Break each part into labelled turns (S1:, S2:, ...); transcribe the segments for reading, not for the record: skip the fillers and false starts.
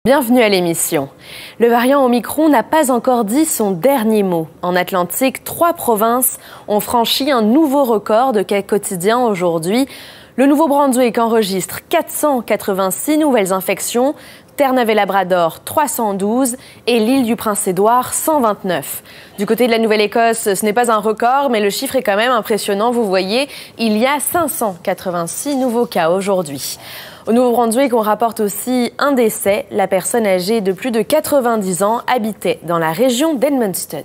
S1: Bienvenue à l'émission. Le variant Omicron n'a pas encore dit son dernier mot. En Atlantique, 3 provinces ont franchi un nouveau record de cas quotidiens aujourd'hui. Le Nouveau-Brunswick enregistre 486 nouvelles infections, Terre-Neuve-et-Labrador 312 et l'île du Prince-Édouard 129. Du côté de la Nouvelle-Écosse, ce n'est pas un record, mais le chiffre est quand même impressionnant. Vous voyez, il y a 586 nouveaux cas aujourd'hui. Au Nouveau-Brunswick, on rapporte aussi un décès. La personne âgée de plus de 90 ans habitait dans la région d'Edmundston.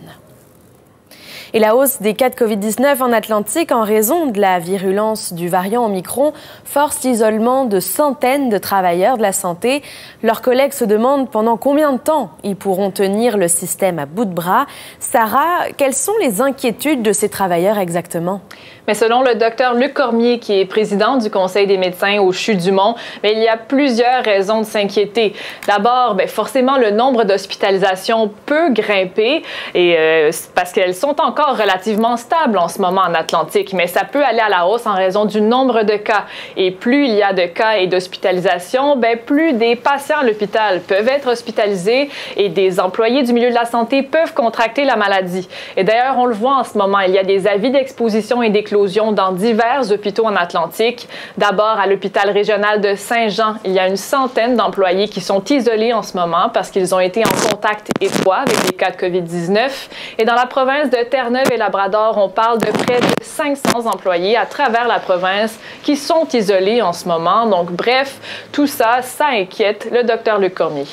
S1: Et la hausse des cas de COVID-19 en Atlantique en raison de la virulence du variant Omicron force l'isolement de centaines de travailleurs de la santé. Leurs collègues se demandent pendant combien de temps ils pourront tenir le système à bout de bras. Sarah, quelles sont les inquiétudes de ces travailleurs exactement?
S2: Mais selon le docteur Luc Cormier, qui est président du Conseil des médecins au CHU-du-Mont, il y a plusieurs raisons de s'inquiéter. D'abord, forcément, le nombre d'hospitalisations peut grimper et parce qu'elles sont encore relativement stables en ce moment en Atlantique, mais ça peut aller à la hausse en raison du nombre de cas. Et plus il y a de cas et d'hospitalisations, plus des patients à l'hôpital peuvent être hospitalisés et des employés du milieu de la santé peuvent contracter la maladie. Et d'ailleurs, on le voit en ce moment, il y a des avis d'exposition et d'éclosion dans divers hôpitaux en Atlantique. D'abord, à l'hôpital régional de Saint-Jean, il y a une centaine d'employés qui sont isolés en ce moment parce qu'ils ont été en contact étroit avec des cas de COVID-19. Et dans la province de Terre-Neuve-et-Labrador, on parle de près de 500 employés à travers la province qui sont isolés en ce moment. Donc, bref, tout ça, ça inquiète le docteur Luc Cormier.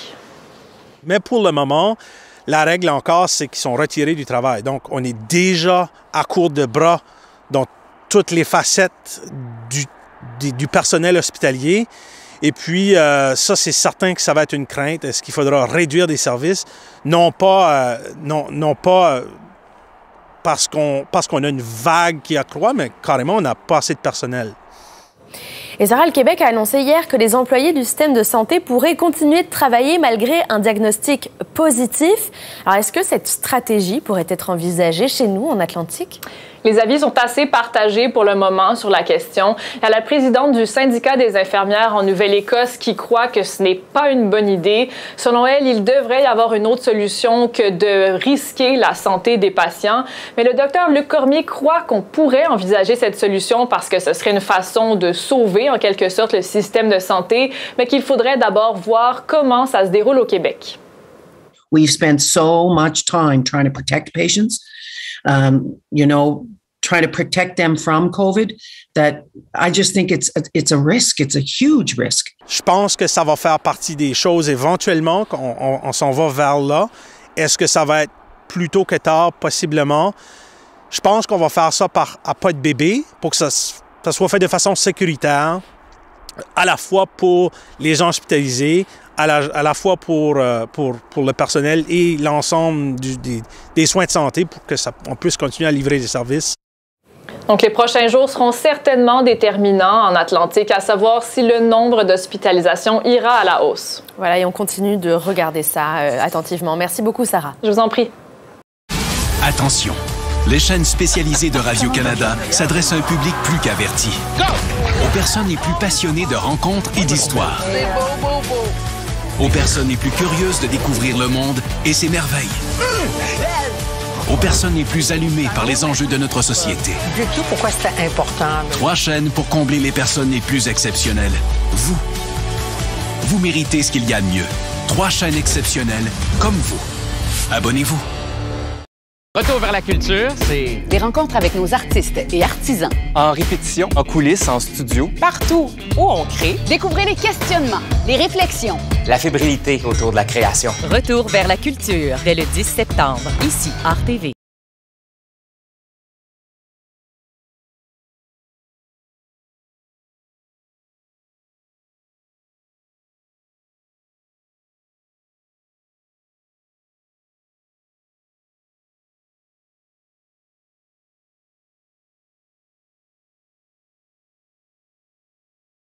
S3: Mais pour le moment, la règle encore, c'est qu'ils sont retirés du travail. Donc, on est déjà à court de bras dans toutes les facettes du personnel hospitalier. Et puis, ça, c'est certain que ça va être une crainte. Est-ce qu'il faudra réduire des services? Non pas parce qu'on a une vague qui accroît, mais carrément, on n'a pas assez de personnel.
S1: Et Sarah, le Québec a annoncé hier que les employés du système de santé pourraient continuer de travailler malgré un diagnostic positif. Alors, est-ce que cette stratégie pourrait être envisagée chez nous, en Atlantique?
S2: Les avis sont assez partagés pour le moment sur la question. Il y a la présidente du syndicat des infirmières en Nouvelle-Écosse qui croit que ce n'est pas une bonne idée. Selon elle, il devrait y avoir une autre solution que de risquer la santé des patients. Mais le docteur Luc Cormier croit qu'on pourrait envisager cette solution parce que ce serait une façon de sauver en quelque sorte le système de santé, mais qu'il faudrait d'abord voir comment ça se déroule au Québec.
S4: We've spent so much time trying to protect patients. Trying to protect them from COVID, that I just think it's a risk. It's a huge risk.
S3: Je pense que ça va faire partie des choses éventuellement, qu'on s'en va vers là. Est-ce que ça va être plus tôt que tard? Possiblement. Je pense qu'on va faire ça à pas de bébé pour que ça soit fait de façon sécuritaire, à la fois pour les gens hospitalisés, à la fois pour le personnel et l'ensemble des soins de santé pour qu'on puisse continuer à livrer des services.
S2: Donc, les prochains jours seront certainement déterminants en Atlantique, à savoir si le nombre d'hospitalisations ira à la hausse.
S1: Voilà, et on continue de regarder ça attentivement. Merci beaucoup, Sarah.
S2: Je vous en prie.
S5: Attention, les chaînes spécialisées de Radio-Canada s'adressent à un public plus qu'averti. Aux personnes les plus passionnées de rencontres et d'histoires. Aux personnes les plus curieuses de découvrir le monde et ses merveilles. Aux personnes les plus allumées par les enjeux de notre société.
S6: Sais-tu pourquoi c'était important?
S5: 3 chaînes pour combler les personnes les plus exceptionnelles. Vous méritez ce qu'il y a de mieux. 3 chaînes exceptionnelles comme vous. Abonnez-vous.
S7: Retour vers la culture, c'est
S8: des rencontres avec nos artistes et artisans.
S7: En répétition, en coulisses, en studio. Partout où on crée.
S8: Découvrez les questionnements, les réflexions.
S7: La fébrilité autour de la création.
S9: Retour vers la culture dès le 10 septembre, ici, RTV.